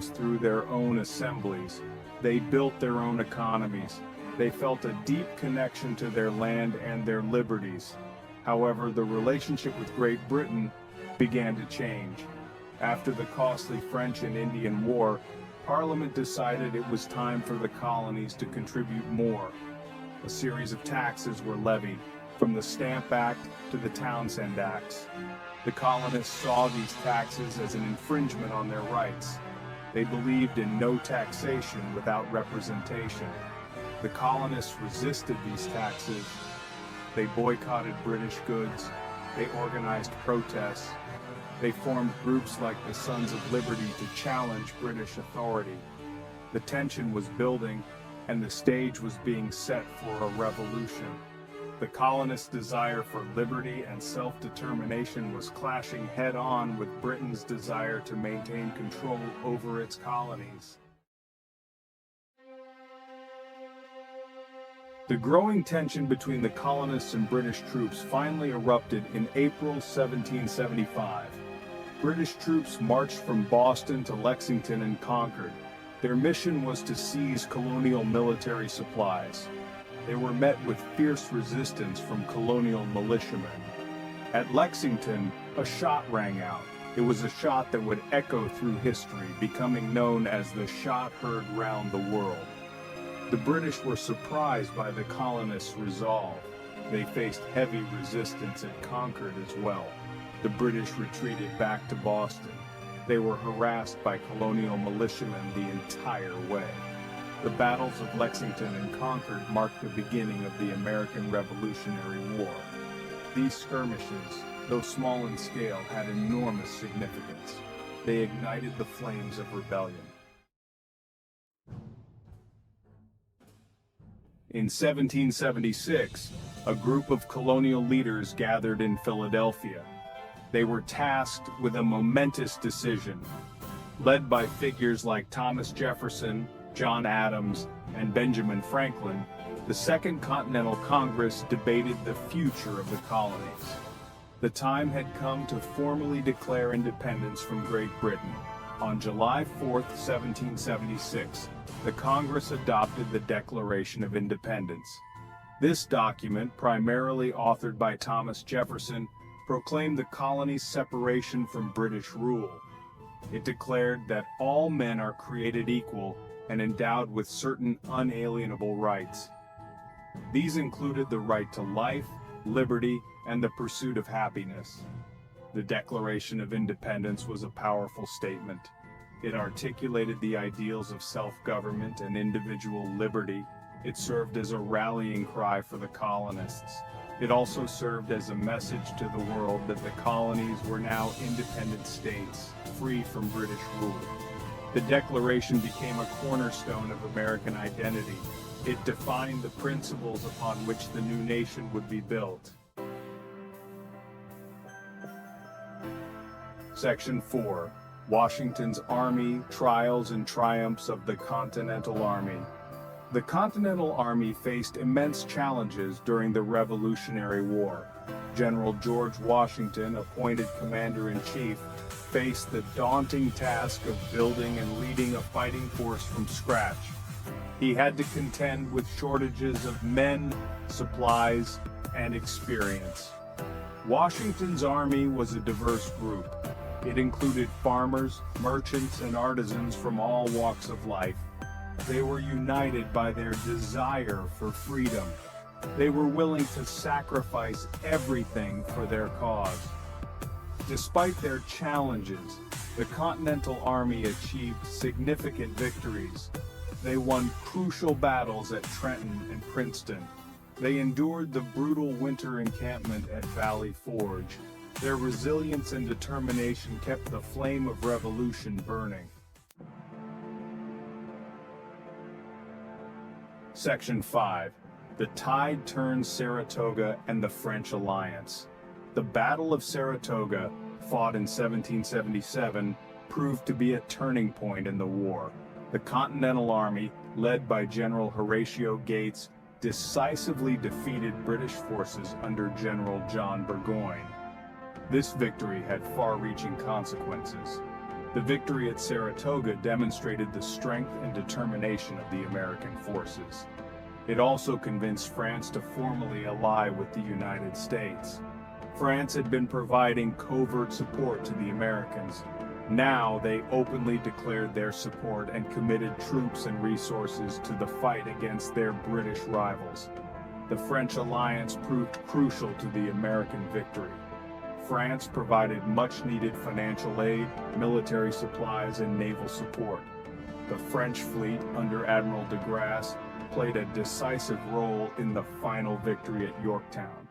colonists through their own assemblies. They built their own economies. They felt a deep connection to their land and their liberties. However, the relationship with Great Britain began to change. After the costly French and Indian War, Parliament decided it was time for the colonies to contribute more. A series of taxes were levied, from the Stamp Act to the Townshend Acts. The colonists saw these taxes as an infringement on their rights. They believed in no taxation without representation. The colonists resisted these taxes. They boycotted British goods. They organized protests. They formed groups like the Sons of Liberty to challenge British authority. The tension was building, and the stage was being set for a revolution. The colonists' desire for liberty and self-determination was clashing head-on with Britain's desire to maintain control over its colonies. The growing tension between the colonists and British troops finally erupted in April 1775. British troops marched from Boston to Lexington and Concord. Their mission was to seize colonial military supplies. They were met with fierce resistance from colonial militiamen. At Lexington, a shot rang out. It was a shot that would echo through history, becoming known as the shot heard round the world. The British were surprised by the colonists' resolve. They faced heavy resistance at Concord as well. The British retreated back to Boston. They were harassed by colonial militiamen the entire way. The battles of Lexington and Concord marked the beginning of the American Revolutionary War. These skirmishes, though small in scale, had enormous significance. They ignited the flames of rebellion. In 1776, a group of colonial leaders gathered in Philadelphia. They were tasked with a momentous decision. Led by figures like Thomas Jefferson, John Adams, and Benjamin Franklin, the Second Continental Congress debated the future of the colonies. The time had come to formally declare independence from Great Britain. On July 4, 1776, the Congress adopted the Declaration of Independence. This document, primarily authored by Thomas Jefferson, proclaimed the colonies' separation from British rule. It declared that all men are created equal and endowed with certain unalienable rights. These included the right to life, liberty, and the pursuit of happiness. The Declaration of Independence was a powerful statement. It articulated the ideals of self-government and individual liberty. It served as a rallying cry for the colonists. It also served as a message to the world that the colonies were now independent states, free from British rule. The Declaration became a cornerstone of American identity. It defined the principles upon which the new nation would be built. Section 4. Washington's Army, Trials and Triumphs of the Continental Army. The Continental Army faced immense challenges during the Revolutionary War. General George Washington, appointed Commander-in-Chief, faced the daunting task of building and leading a fighting force from scratch. He had to contend with shortages of men, supplies, and experience. Washington's army was a diverse group. It included farmers, merchants, and artisans from all walks of life. They were united by their desire for freedom. They were willing to sacrifice everything for their cause. Despite their challenges, the Continental Army achieved significant victories. They won crucial battles at Trenton and Princeton. They endured the brutal winter encampment at Valley Forge. Their resilience and determination kept the flame of revolution burning. Section 5. The tide turned Saratoga and the French alliance. The Battle of Saratoga, fought in 1777, proved to be a turning point in the war. The Continental Army, led by General Horatio Gates, decisively defeated British forces under General John Burgoyne. This victory had far-reaching consequences. The victory at Saratoga demonstrated the strength and determination of the American forces. It also convinced France to formally ally with the United States. France had been providing covert support to the Americans. Now they openly declared their support and committed troops and resources to the fight against their British rivals. The French alliance proved crucial to the American victory. France provided much-needed financial aid, military supplies, and naval support. The French fleet under Admiral de Grasse played a decisive role in the final victory at Yorktown.